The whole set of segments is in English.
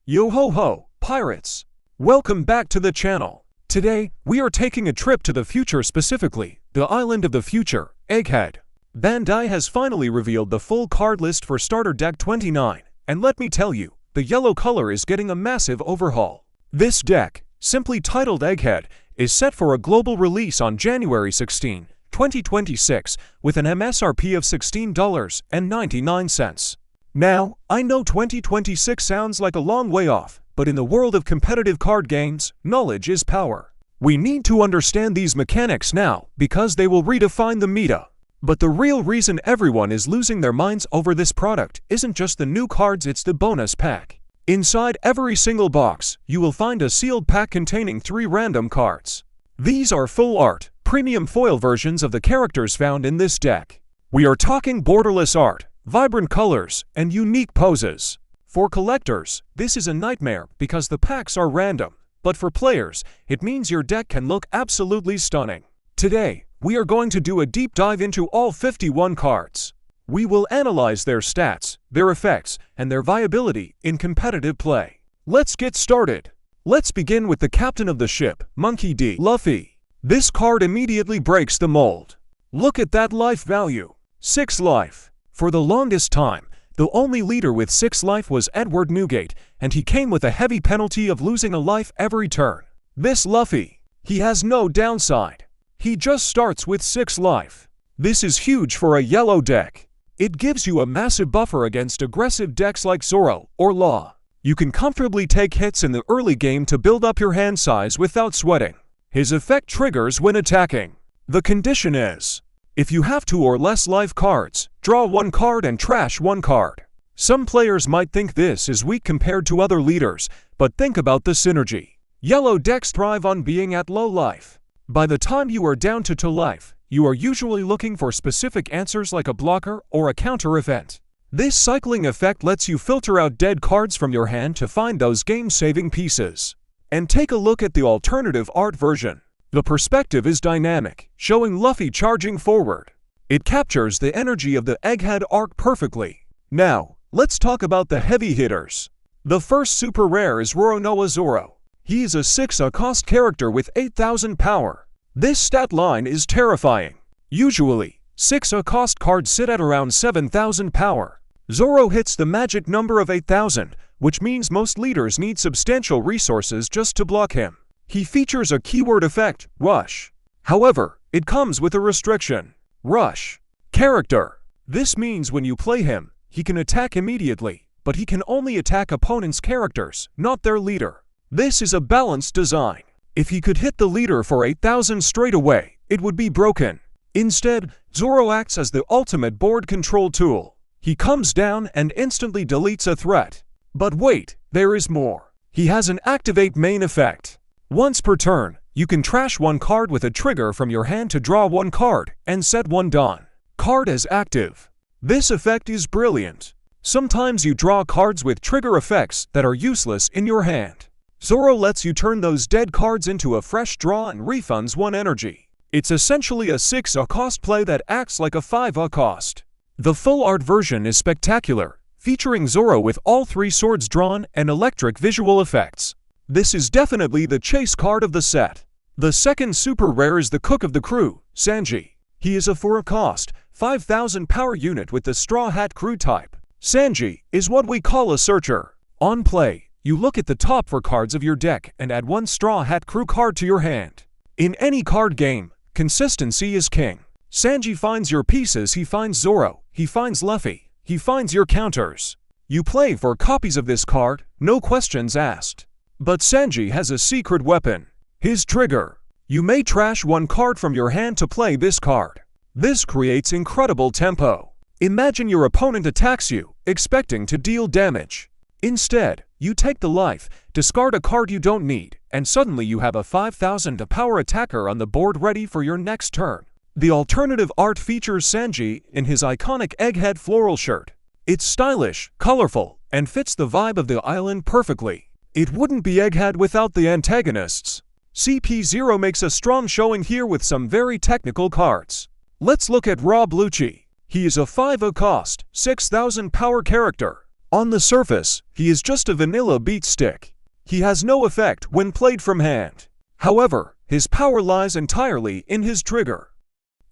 Yo ho ho, pirates! Welcome back to the channel. Today, we are taking a trip to the future, specifically, the island of the future, Egghead. Bandai has finally revealed the full card list for starter deck 29, and let me tell you, the yellow color is getting a massive overhaul. This deck, simply titled Egghead, is set for a global release on January 16, 2026, with an MSRP of $16.99. Now, I know 2026 sounds like a long way off, but in the world of competitive card games, knowledge is power. We need to understand these mechanics now because they will redefine the meta. But the real reason everyone is losing their minds over this product isn't just the new cards, it's the bonus pack. Inside every single box, you will find a sealed pack containing 3 random cards. These are full art, premium foil versions of the characters found in this deck. We are talking borderless art, vibrant colors, and unique poses. For collectors, this is a nightmare because the packs are random, but for players, it means your deck can look absolutely stunning. Today, we are going to do a deep dive into all 51 cards. We will analyze their stats, their effects, and their viability in competitive play. Let's get started. Let's begin with the captain of the ship, Monkey D. Luffy. This card immediately breaks the mold. Look at that life value. 6 life. For the longest time, the only leader with 6 life was Edward Newgate, and he came with a heavy penalty of losing a life every turn. This Luffy, he has no downside. He just starts with 6 life. This is huge for a yellow deck. It gives you a massive buffer against aggressive decks like Zoro or Law. You can comfortably take hits in the early game to build up your hand size without sweating. His effect triggers when attacking. The condition is, if you have 2 or less life cards, draw 1 card and trash 1 card. Some players might think this is weak compared to other leaders, but think about the synergy. Yellow decks thrive on being at low life. By the time you are down to 2 life, you are usually looking for specific answers like a blocker or a counter event. This cycling effect lets you filter out dead cards from your hand to find those game-saving pieces. And take a look at the alternative art version. The perspective is dynamic, showing Luffy charging forward. It captures the energy of the Egghead Arc perfectly. Now, let's talk about the heavy hitters. The first super rare is Roronoa Zoro. He is a 6 cost character with 8,000 power. This stat line is terrifying. Usually, 6 cost cards sit at around 7,000 power. Zoro hits the magic number of 8,000, which means most leaders need substantial resources just to block him. He features a keyword effect, Rush. However, it comes with a restriction. Rush. Character. This means when you play him, he can attack immediately, but he can only attack opponents' characters, not their leader. This is a balanced design. If he could hit the leader for 8,000 straight away, it would be broken. Instead, Zoro acts as the ultimate board control tool. He comes down and instantly deletes a threat. But wait, there is more. He has an activate main effect. Once per turn, you can trash 1 card with a trigger from your hand to draw 1 card and set 1 Dawn card as active. This effect is brilliant. Sometimes you draw cards with trigger effects that are useless in your hand. Zoro lets you turn those dead cards into a fresh draw and refunds 1 energy. It's essentially a 6 cost play that acts like a 5 cost. The full art version is spectacular, featuring Zoro with all 3 swords drawn and electric visual effects. This is definitely the chase card of the set. The second super rare is the cook of the crew, Sanji. He is a 4 cost, 5,000 power unit with the Straw Hat crew type. Sanji is what we call a searcher. On play, you look at the top 4 cards of your deck and add 1 Straw Hat crew card to your hand. In any card game, consistency is king. Sanji finds your pieces, he finds Zoro, he finds Luffy, he finds your counters. You play for copies of this card, no questions asked. But Sanji has a secret weapon. His trigger. You may trash 1 card from your hand to play this card. This creates incredible tempo. Imagine your opponent attacks you, expecting to deal damage. Instead, you take the life, discard a card you don't need, and suddenly you have a 5,000 power attacker on the board ready for your next turn. The alternative art features Sanji in his iconic Egghead floral shirt. It's stylish, colorful, and fits the vibe of the island perfectly. It wouldn't be Egghead without the antagonists. CP0 makes a strong showing here with some very technical cards. Let's look at Rob Lucci. He is a 5 cost, 6,000 power character. On the surface, he is just a vanilla beat stick. He has no effect when played from hand. However, his power lies entirely in his trigger.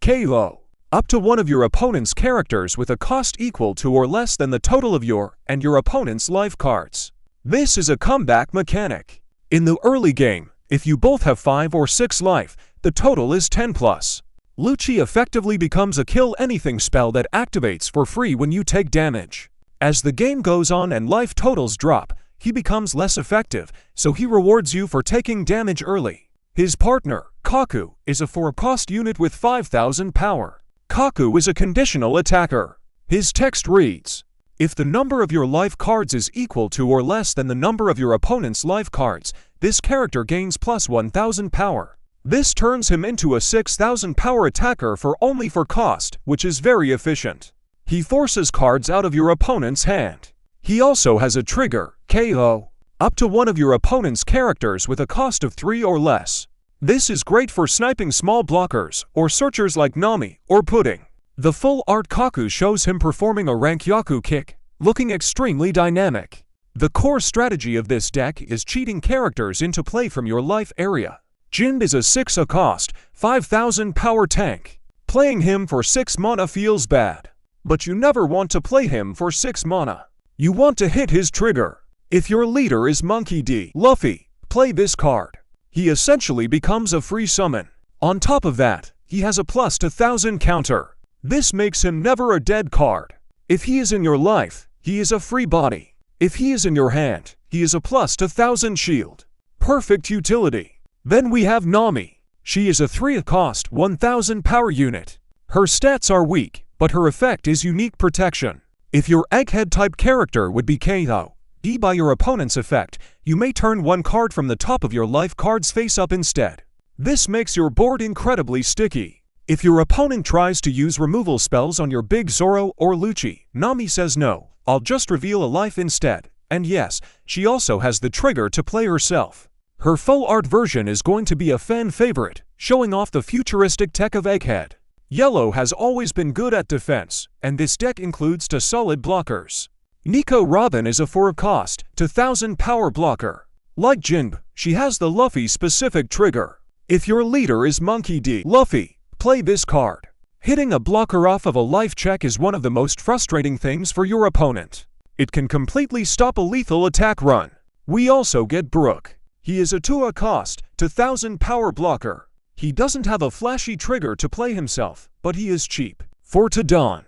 KO. Up to one of your opponent's characters with a cost equal to or less than the total of your and your opponent's life cards. This is a comeback mechanic. In the early game, if you both have 5 or 6 life, the total is 10+. Lucci effectively becomes a kill anything spell that activates for free when you take damage. As the game goes on and life totals drop, he becomes less effective, so he rewards you for taking damage early. His partner, Kaku, is a 4-cost unit with 5,000 power. Kaku is a conditional attacker. His text reads, "If the number of your life cards is equal to or less than the number of your opponent's life cards, this character gains plus 1,000 power. This turns him into a 6,000 power attacker for only 4 cost, which is very efficient. He forces cards out of your opponent's hand. He also has a trigger, KO, up to one of your opponent's characters with a cost of 3 or less. This is great for sniping small blockers or searchers like Nami or Pudding. The full art Kaku shows him performing a Rankyaku kick, looking extremely dynamic. The core strategy of this deck is cheating characters into play from your life area. Jin is a 6 cost, 5,000 power tank. Playing him for 6 mana feels bad. But you never want to play him for 6 mana. You want to hit his trigger. If your leader is Monkey D. Luffy, play this card. He essentially becomes a free summon. On top of that, he has a plus 1,000 counter. This makes him never a dead card. If he is in your life, he is a free body. If he is in your hand, he is a plus 1,000 shield. Perfect utility. Then we have Nami. She is a 3 cost, 1,000 power unit. Her stats are weak, but her effect is unique protection. If your Egghead type character would be KO by your opponent's effect, you may turn one card from the top of your life cards face up instead. This makes your board incredibly sticky. If your opponent tries to use removal spells on your big Zoro or Lucci, Nami says no, I'll just reveal a life instead. And yes, she also has the trigger to play herself. Her full art version is going to be a fan favorite, showing off the futuristic tech of Egghead. Yellow has always been good at defense, and this deck includes 2 solid blockers. Nico Robin is a 4 cost, 2,000 power blocker. Like Jinbe, she has the Luffy specific trigger. If your leader is Monkey D. Luffy, play this card. Hitting a blocker off of a life check is one of the most frustrating things for your opponent. It can completely stop a lethal attack run. We also get Brook. He is a 2 cost, 2,000 power blocker. He doesn't have a flashy trigger to play himself, but he is cheap. 4 to Dawn.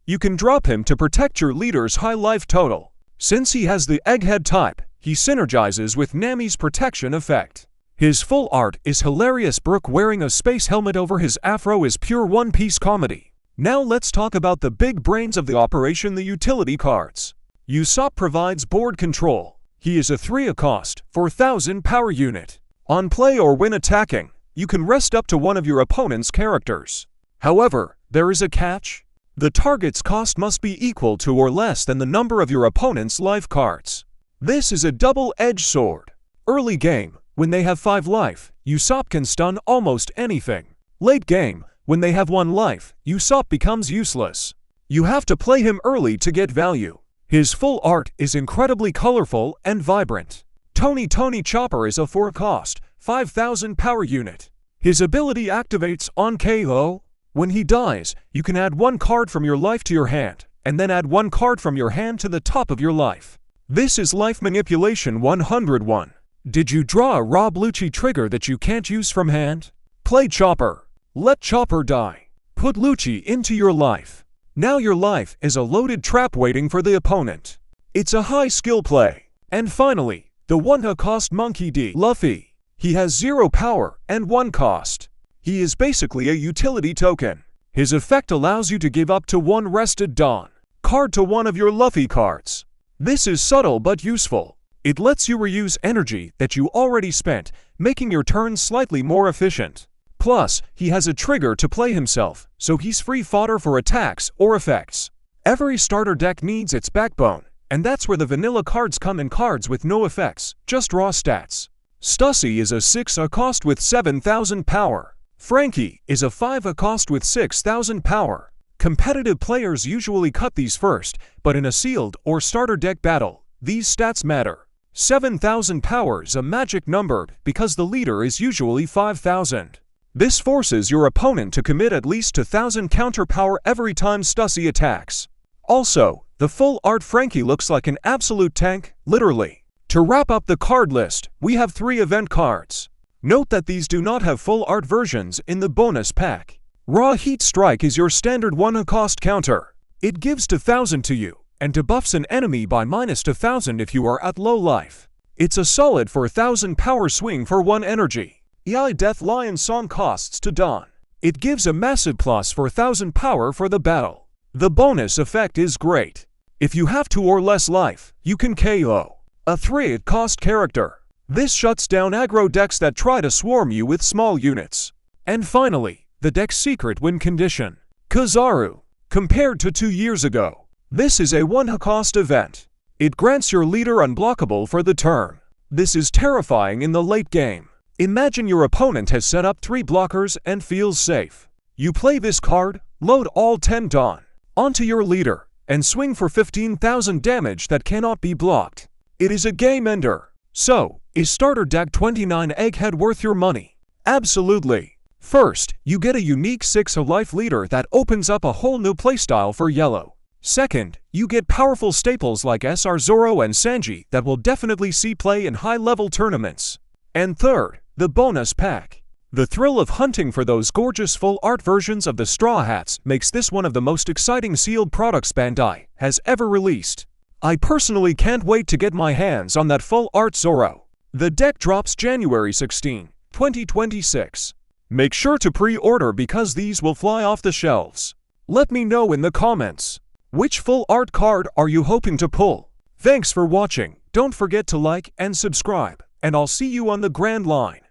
You can drop him to protect your leader's high life total. Since he has the Egghead type, he synergizes with Nami's protection effect. His full art is hilarious. Brook wearing a space helmet over his afro is pure One Piece comedy. Now let's talk about the big brains of the operation, the utility cards. Usopp provides board control. He is a 3 cost, 4,000 power unit. On play or when attacking, you can rest up to one of your opponent's characters. However, there is a catch. The target's cost must be equal to or less than the number of your opponent's life cards. This is a double-edged sword. Early game, when they have 5 life, Usopp can stun almost anything. Late game, when they have 1 life, Usopp becomes useless. You have to play him early to get value. His full art is incredibly colorful and vibrant. Tony Chopper is a 4 cost, 5,000 power unit. His ability activates on KO. When he dies, you can add 1 card from your life to your hand, and then add 1 card from your hand to the top of your life. This is Life Manipulation 101. Did you draw a Rob Lucci trigger that you can't use from hand? Play Chopper. Let Chopper die. Put Lucci into your life. Now your life is a loaded trap waiting for the opponent. It's a high skill play. And finally, the 1 cost Monkey D. Luffy. He has 0 power and 1 cost. He is basically a utility token. His effect allows you to give up to 1 rested Dawn card to one of your Luffy cards. This is subtle but useful. It lets you reuse energy that you already spent, making your turns slightly more efficient. Plus, he has a trigger to play himself, so he's free fodder for attacks or effects. Every starter deck needs its backbone, and that's where the vanilla cards come in, cards with no effects, just raw stats. Stussy is a 6 cost with 7,000 power. Frankie is a 5 cost with 6,000 power. Competitive players usually cut these first, but in a sealed or starter deck battle, these stats matter. 7,000 power is a magic number because the leader is usually 5,000. This forces your opponent to commit at least 2,000 counter power every time Stussy attacks. Also, the full art Frankie looks like an absolute tank, literally. To wrap up the card list, we have 3 event cards. Note that these do not have full art versions in the bonus pack. Raw Heat Strike is your standard 1 cost counter. It gives 2,000 to you, and debuffs an enemy by -2,000 if you are at low life. It's a solid 4,000 power swing for 1 energy. EI Death Lion Song costs to don. It gives a massive plus 4,000 power for the battle. The bonus effect is great. If you have 2 or less life, you can KO a 3 cost character. This shuts down aggro decks that try to swarm you with small units. And finally, the deck's secret win condition. Kizaru. Compared to 2 years ago, this is a 1 cost event. It grants your leader unblockable for the turn. This is terrifying in the late game. Imagine your opponent has set up 3 blockers and feels safe. You play this card, load all 10 Dawn onto your leader, and swing for 15,000 damage that cannot be blocked. It is a game ender. So, is starter deck 29 Egghead worth your money? Absolutely. First, you get a unique 6 life leader that opens up a whole new playstyle for yellow. Second, you get powerful staples like SR Zoro and Sanji that will definitely see play in high-level tournaments. And third, the bonus pack. The thrill of hunting for those gorgeous full art versions of the Straw Hats makes this one of the most exciting sealed products Bandai has ever released. I personally can't wait to get my hands on that full art Zoro. The deck drops January 16, 2026. Make sure to pre-order because these will fly off the shelves. Let me know in the comments. Which full art card are you hoping to pull? Thanks for watching. Don't forget to like and subscribe, and I'll see you on the Grand Line.